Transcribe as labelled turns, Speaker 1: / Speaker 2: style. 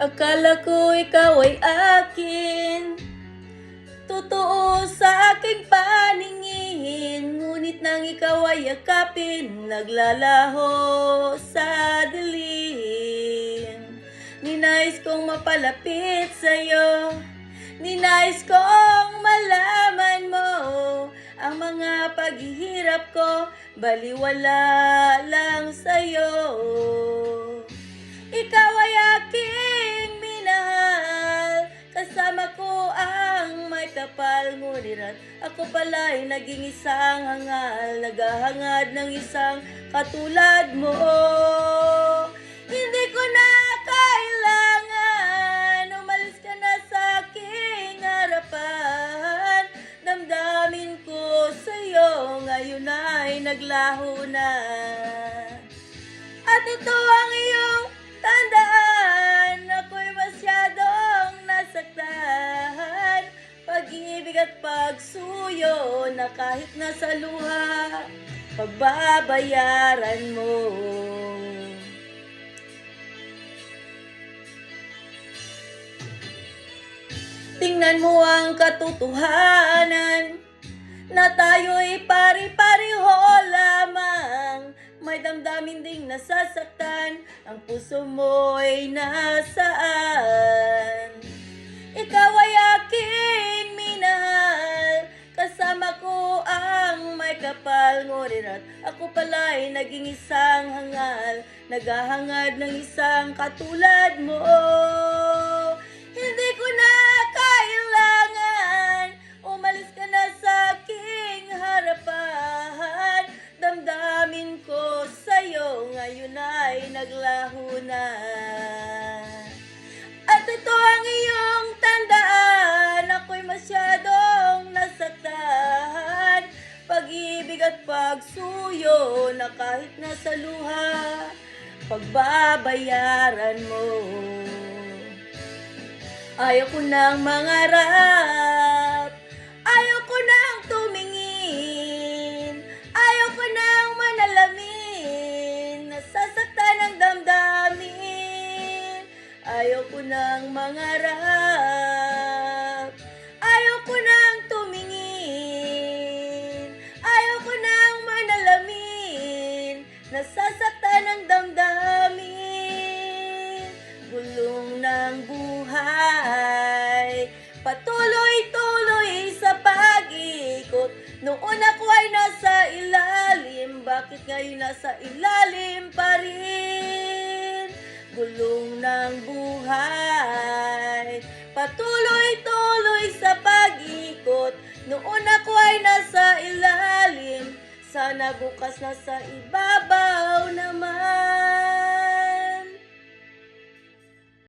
Speaker 1: Akala ko ikaw ay akin, totoo sa aking paningin. Ngunit nang ikaw ay yakapin, naglalaho sa dilim. Ninais kong mapalapit sa'yo, ninais kong malaman mo ang mga paghihirap ko, baliwala lang sa'yo. Ikaw ay aking minahal, kasama ko ang may kapal. Ngunit ako pala'y naging isang hangal, naghahangad ng isang katulad mo. Hindi ko na kailangan, umalis ka na sa aking harapan. Damdamin ko sa'yo, ngayon ay naglaho na. At ito ang iyong tandaan, ako'y masyadong nasaktan. Pag-ibig at pagsuyo na kahit nasa luha, pagbabayaran mo. Tingnan mo ang katotohanan na tayo'y pari-pariho lamang. May damdamin ding nasasaktan, ang puso mo'y nasaan. Ikaw ay aking minahal, kasama ko ang may kapal. Ngunit ako pala'y naging isang hangal, naghahangad ng isang katulad mo. Hindi ko na kailangan, umalis ka na sa aking harapan. Damdamin ko sa'yo, ngayon ay naglaho na. At ito ang iyong tandaan, ako'y masyadong nasaktan. Pag-ibig at pagsuyo na kahit nasa luha, pagbabayaran mo. Ayaw ko nang mangarap, ayaw ko nang tumingin, ayaw ko nang manalamin, nasasaktan ang damdamin. Ayaw ko nang mangarap, ayaw ko nang tumingin, ayaw ko nang manalamin, nasasaktan ang damdamin. Gulong ng buhay, patuloy-tuloy sa pag-ikot. Noon ako ay nasa ilalim, bakit ngayon nasa ilalim pa rin? Gulong ng buhay, patuloy-tuloy sa pag-ikot. Noon ako ay nasa ilalim, sana bukas nasa ibabaw naman.